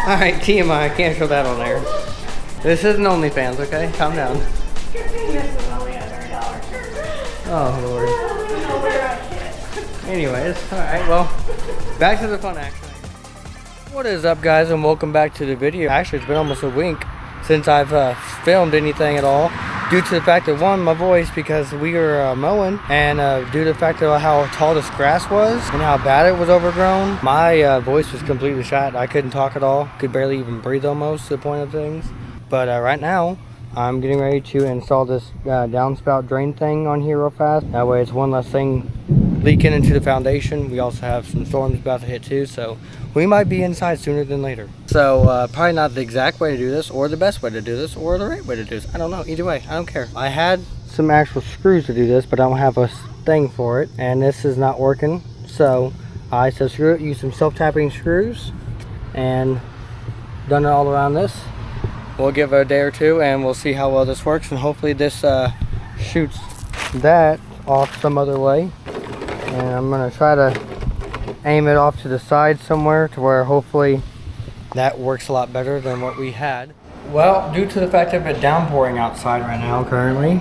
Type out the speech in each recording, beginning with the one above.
Alright, TMI, I can't show that on there. This isn't OnlyFans, okay? Calm down. Oh, Lord. Anyways, alright, well, back to the fun action. What is up, guys, and welcome back to the video. Actually, it's been almost a week since I've filmed anything at all, due to the fact that, one, my voice, because we were mowing, and due to the fact of how tall this grass was and how bad it was overgrown, my voice was completely shot. I couldn't talk at all, could barely even breathe almost, to the point of things. But right now, I'm getting ready to install this downspout drain thing on here real fast. That way it's one less thing leaking into the foundation. We also have some storms about to hit too, so we might be inside sooner than later. So probably not the exact way to do this, or the best way to do this, or the right way to do this. I don't know. Either way, I don't care. I had some actual screws to do this, but I don't have a thing for it, and this is not working. So I said screw it, use some self-tapping screws, and done it all around this. We'll give it a day or two and we'll see how well this works, and hopefully this shoots that off some other way. And I'm gonna try to aim it off to the side somewhere to where hopefully that works a lot better than what we had. Well, due to the fact of it downpouring outside right now currently,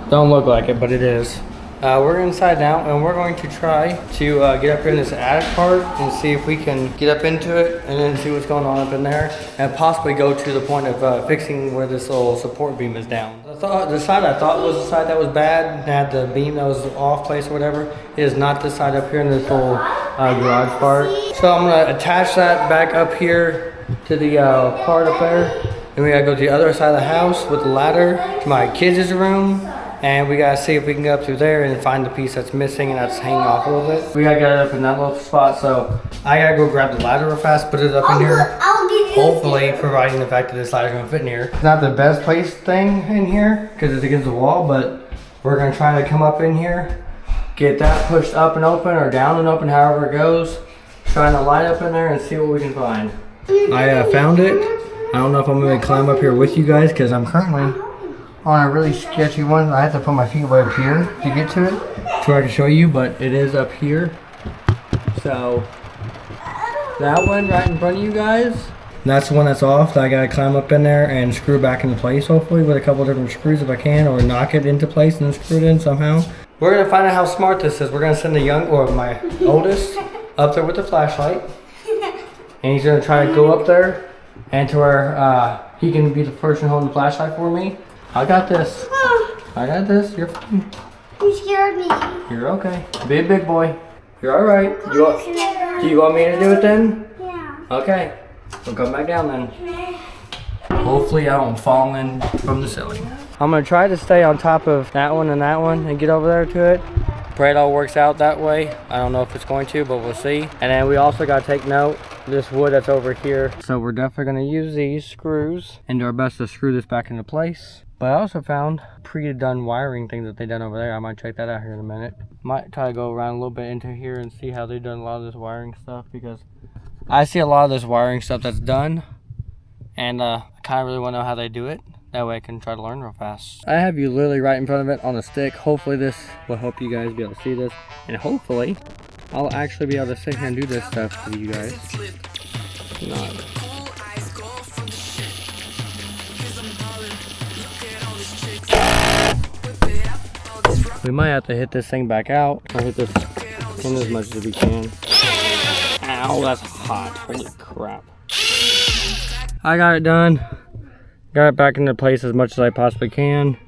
don't look like it, but it is. We're inside now, and we're going to try to get up here in this attic part and see if we can get up into it and then see what's going on up in there, and possibly go to the point of fixing where this little support beam is down. The side I thought was the side that was bad, had the beam that was off place or whatever. It is not this side up here in this little garage part. So I'm going to attach that back up here to the part up there. Then we got to go to the other side of the house with the ladder to my kids' room. And we gotta see if we can get up through there and find the piece that's missing and that's hanging off a little bit. We gotta get it up in that little spot, so I gotta go grab the ladder real fast, put it up in here. Hopefully, providing the fact that this ladder's gonna fit in here. It's not the best place thing in here, because it's against the wall, but we're gonna try to come up in here, get that pushed up and open, or down and open, however it goes. Trying to light up in there and see what we can find. I found it. I don't know if I'm gonna climb up here with you guys, because I'm currently on a really sketchy one. I have to put my feet way up here to get to it, so I can show you, but it is up here. So that one right in front of you guys, that's the one that's off, that I gotta climb up in there and screw back into place, hopefully with a couple different screws if I can, or knock it into place and then screw it in somehow. We're gonna find out how smart this is. We're gonna send my oldest up there with the flashlight, and he's gonna try to go up there and to where he can be the person holding the flashlight for me. I got this. I got this. You're fine. You scared me. You're okay. Be a big boy. You're alright. Do you want me to do it then? Yeah. Okay. We'll come back down then. Hopefully I don't fall in from the ceiling. I'm going to try to stay on top of that one and get over there to it. Pray it all works out that way. I don't know if it's going to, but we'll see. And then we also got to take note, this wood that's over here. So we're definitely going to use these screws and do our best to screw this back into place. But I also found pre-done wiring thing that they done over there. I might check that out here in a minute. Might try to go around a little bit into here and see how they done a lot of this wiring stuff, because I see a lot of this wiring stuff that's done, and I kind of really want to know how they do it. That way I can try to learn real fast. I have you literally right in front of it on a stick. Hopefully this will help you guys be able to see this, and hopefully I'll actually be able to sit here and do this stuff for you guys. Not. We might have to hit this thing back out. I'll hit this in as much as we can. Ow, that's hot. Holy crap. I got it done. Got it back into place as much as I possibly can.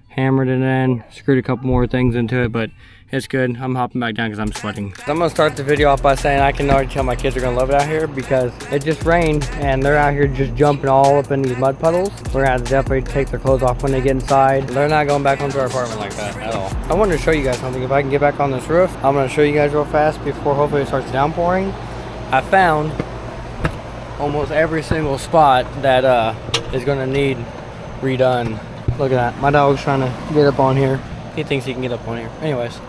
Hammered it in. Screwed a couple more things into it, but it's good. I'm hopping back down because I'm sweating. So I'm going to start the video off by saying I can already tell my kids are going to love it out here, because it just rained and they're out here just jumping all up in these mud puddles. We're going to have to definitely take their clothes off when they get inside. They're not going back onto our apartment like that at all. I wanted to show you guys something. If I can get back on this roof, I'm going to show you guys real fast before hopefully it starts downpouring. I found almost every single spot that is going to need redone. Look at that. My dog's trying to get up on here. He thinks he can get up on here. Anyways.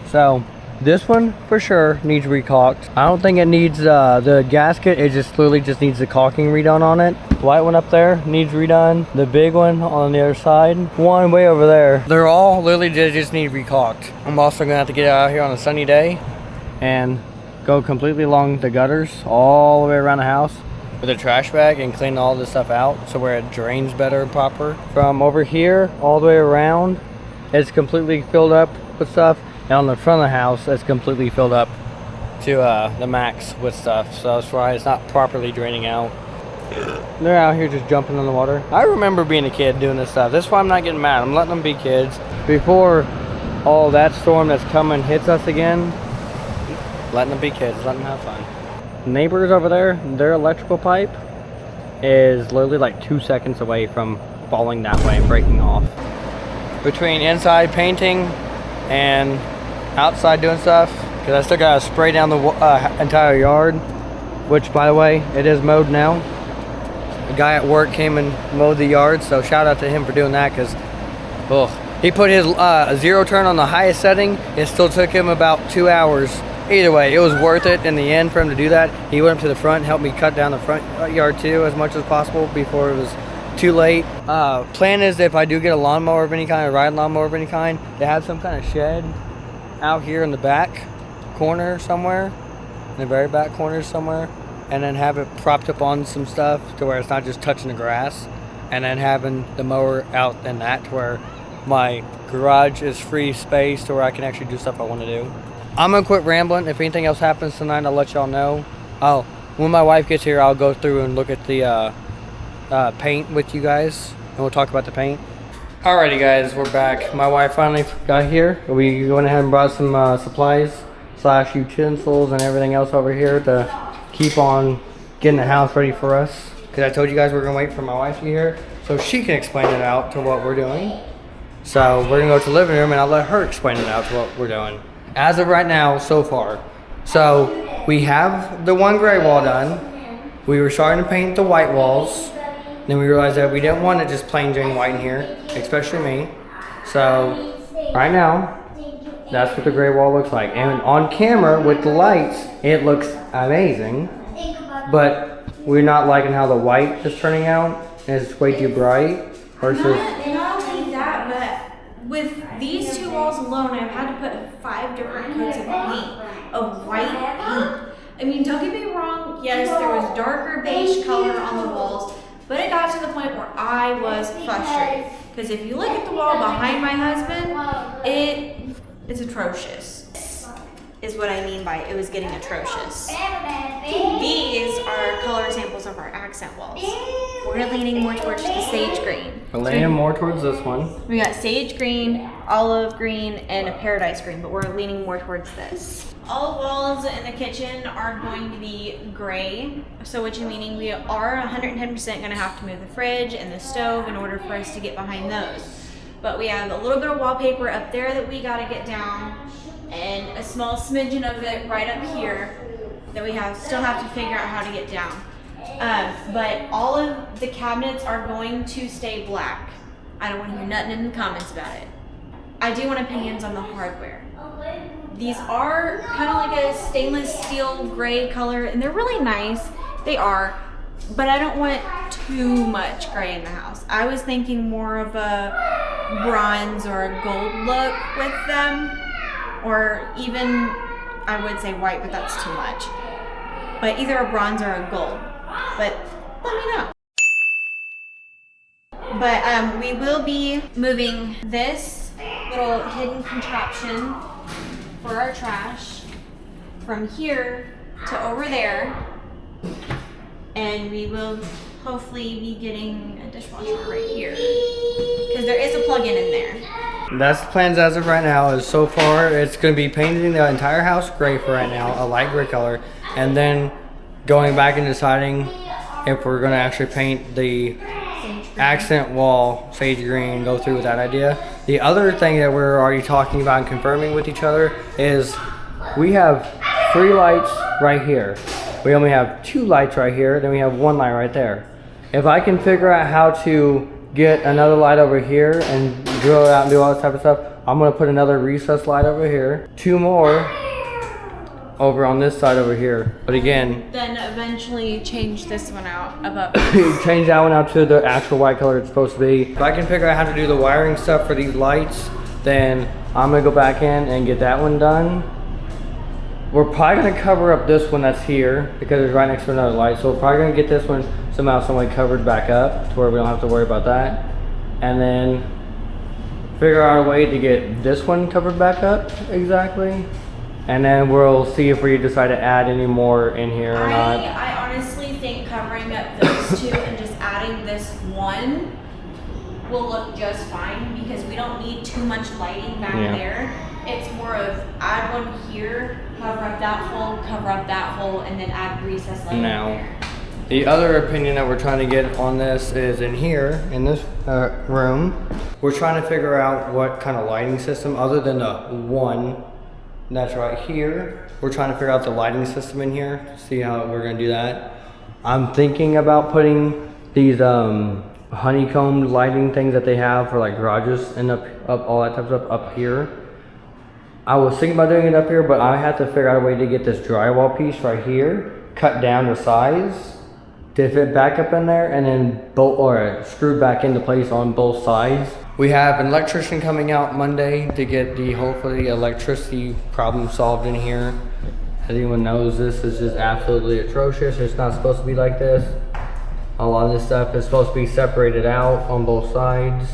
So this one for sure needs recaulked. I don't think it needs the gasket. It just literally just needs the caulking redone on it. White one up there needs redone. The big one on the other side. One way over there. They're all literally just need recaulked. I'm also gonna have to get out here on a sunny day and go completely along the gutters all the way around the house with a trash bag and clean all this stuff out so where it drains better and proper. From over here all the way around, it's completely filled up with stuff, and on the front of the house it's completely filled up to the max with stuff, so that's why it's not properly draining out. They're out here just jumping in the water. I remember being a kid doing this stuff. That's why I'm not getting mad. I'm letting them be kids. Before all that storm that's coming hits us again, letting them be kids, letting them have fun. Neighbors over there, their electrical pipe is literally like 2 seconds away from falling that way and breaking off. Between inside painting and outside doing stuff, because I still gotta spray down the entire yard, which by the way, it is mowed now. A guy at work came and mowed the yard, so shout out to him for doing that, because he put his zero turn on the highest setting. It still took him about 2 hours. Either way, it was worth it in the end for him to do that. He went up to the front and helped me cut down the front yard too as much as possible before it was too late. Plan is, if I do get a lawnmower of any kind, a riding lawnmower of any kind, to have some kind of shed out here in the back corner somewhere, in the very back corner somewhere, and then have it propped up on some stuff to where it's not just touching the grass, and then having the mower out in that to where my garage is free space to where I can actually do stuff I want to do. I'm gonna quit rambling. If anything else happens tonight, I'll let y'all know. When my wife gets here, I'll go through and look at the paint with you guys, and we'll talk about the paint. Alrighty guys, we're back. My wife finally got here. We went ahead and brought some supplies / utensils and everything else over here to keep on getting the house ready for us. Because I told you guys we're gonna wait for my wife to get here so she can explain it out to what we're doing. So we're gonna go to the living room and I'll let her explain it out to what we're doing. As of right now, so far. So we have the one gray wall done. We were starting to paint the white walls. Then we realized that we didn't want it just plain Jane white in here, especially me. So right now, that's what the gray wall looks like. And on camera with the lights, it looks amazing. But we're not liking how the white is turning out. It's way too bright versus... Not only that, but with these two walls alone, I've had to put 5 different coats of paint, of white paint. I mean, don't get me wrong, yes, there was darker beige color on the walls, but it got to the point where I was frustrated. Because if you look at the wall behind my husband, it's atrocious, is what I mean by it was getting atrocious. These are color samples of our accent walls. We're leaning more towards the sage green. We're leaning more towards this one. We got sage green, olive green, and a paradise green, but we're leaning more towards this. All walls in the kitchen are going to be gray, so which meaning we are 110% going to have to move the fridge and the stove in order for us to get behind those. But we have a little bit of wallpaper up there that we got to get down, and a small smidgen of it right up here that we still have to figure out how to get down. But all of the cabinets are going to stay black. I don't want to hear nothing in the comments about it. I do want opinions on the hardware. These are kind of like a stainless steel gray color, and they're really nice. They are, but I don't want too much gray in the house. I was thinking more of a bronze or a gold look with them, or even, I would say white, but that's too much. But either a bronze or a gold, but let me know. But we will be moving this little hidden contraption for our trash from here to over there, and we will hopefully be getting a dishwasher right here because there is a plug-in in there. That's the plans as of right now. Is so far it's going to be painting the entire house gray for right now, a light gray color, and then going back and deciding if we're going to actually paint the accent wall sage green, go through with that idea. The other thing that we're already talking about and confirming with each other is we have 3 lights right here. We only have 2 lights right here, then we have 1 light right there. If I can figure out how to get another light over here and drill it out and do all this type of stuff, I'm gonna put another recessed light over here, 2 more over on this side over here. But again, then eventually change this one out above. change that one out to the actual white color it's supposed to be. If I can figure out how to do the wiring stuff for these lights, then I'm gonna go back in and get that one done. we're probably gonna cover up this one that's here because it's right next to another light. So we're probably gonna get this one somehow, some way covered back up to where we don't have to worry about that. And then figure out a way to get this one covered back up exactly. And then we'll see if we decide to add any more in here or not. I honestly think covering up those two and just adding this one will look just fine because we don't need too much lighting back there. It's more of add one here, cover up that hole, and then add recessed lighting. Now, the other opinion that we're trying to get on this is in here, in this room. We're trying to figure out what kind of lighting system, other than the one that's right here. We're trying to figure out the lighting system in here, see how we're gonna do that. I'm thinking about putting these honeycombed lighting things that they have for like garages and up all that type of stuff up here. I was thinking about doing it up here, but I had to figure out a way to get this drywall piece right here cut down to size to fit back up in there and then bolt or screwed back into place on both sides. We have an electrician coming out Monday to get the hopefully electricity problem solved in here. As anyone knows, this is just absolutely atrocious. It's not supposed to be like this. A lot of this stuff is supposed to be separated out on both sides.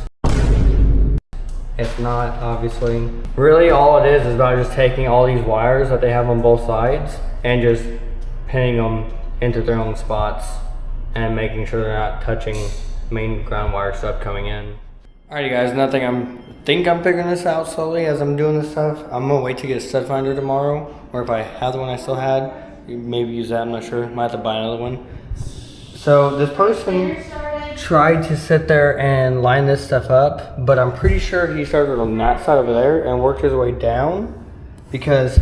It's not, obviously. Really all it is about just taking all these wires that they have on both sides and just pinning them into their own spots and making sure they're not touching main ground wire stuff coming in. Alrighty guys, nothing. I think I'm figuring this out slowly as I'm doing this stuff. I'm gonna wait to get a stud finder tomorrow, or if I have the one I still had, maybe use that, I'm not sure. Might have to buy another one. So this person tried to sit there and line this stuff up, but I'm pretty sure he started on that side over there and worked his way down because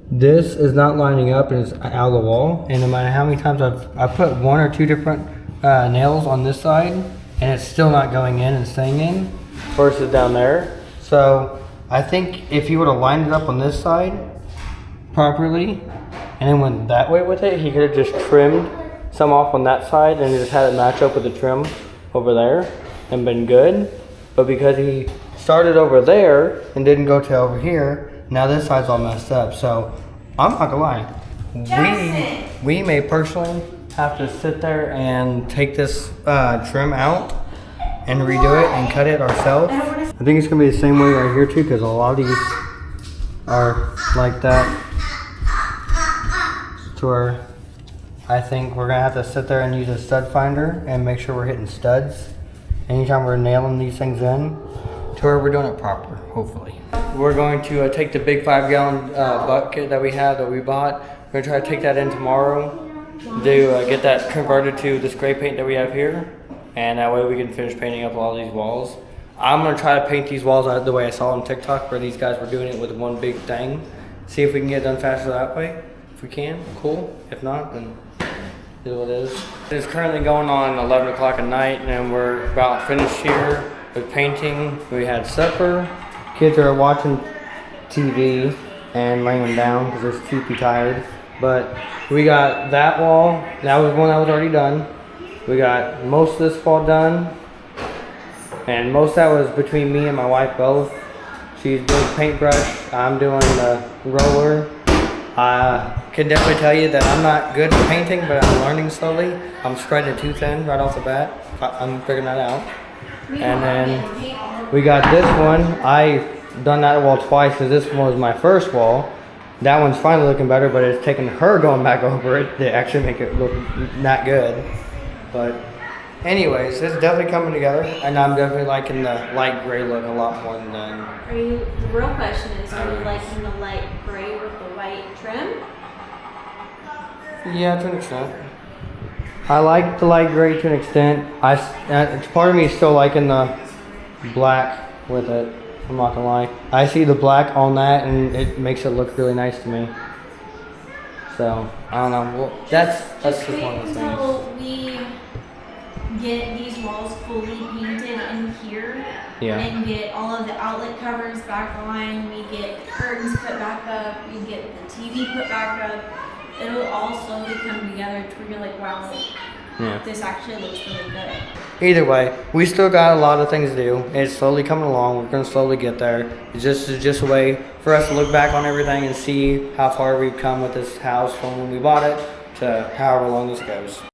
this is not lining up and it's out of the wall. And no matter how many times I put one or two different nails on this side and it's still not going in and staying in versus down there. So I think if he would have lined it up on this side properly and then went that way with it, he could have just trimmed some off on that side and just had it match up with the trim over there and been good. But because he started over there and didn't go to over here, now this side's all messed up. So I'm not gonna lie, we may personally have to sit there and take this trim out and redo it and cut it ourselves. I think it's gonna be the same way right here too, because a lot of these are like that to where I think we're gonna have to sit there and use a stud finder and make sure we're hitting studs anytime we're nailing these things in to where we're doing it proper, hopefully. We're going to take the big 5-gallon bucket that we have that we bought. We're gonna try to take that in tomorrow to get that converted to this gray paint that we have here, and that way we can finish painting up all these walls. I'm gonna try to paint these walls out the way I saw on TikTok where these guys were doing it with one big thing. See if we can get it done faster that way. If we can, cool. If not, then it is what it is. It's currently going on 11 o'clock at night and we're about finished here with painting. We had supper. Kids are watching TV and laying down because they're sleepy tired. But we got that wall. That was one that was already done. We got most of this wall done. And most of that was between me and my wife both. She's doing paintbrush. I'm doing the roller. I can definitely tell you that I'm not good at painting, but I'm learning slowly. I'm spreading it too thin right off the bat. I'm figuring that out. And then we got this one. I done that wall twice because this one was my first wall. That one's finally looking better, but it's taken her going back over it to actually make it look not good. But anyways, it's definitely coming together, and I'm definitely liking the light gray look a lot more than done. The real question is, are you liking the light gray with the white trim? Yeah, to an extent. I like the light gray to an extent. Part of me is still liking the black with it. I'm not gonna lie. I see the black on that and it makes it look really nice to me. So, I don't know. Well, that's just one of the things. Until we get these walls fully painted in here and get all of the outlet covers back on, we get curtains put back up, we get the TV put back up, it'll all slowly come together to where you're like, wow, Yeah. this actually looks really good. Either way, we still got a lot of things to do. It's slowly coming along. We're gonna slowly get there. It's just a way for us to look back on everything and see how far we've come with this house from when we bought it to however long this goes.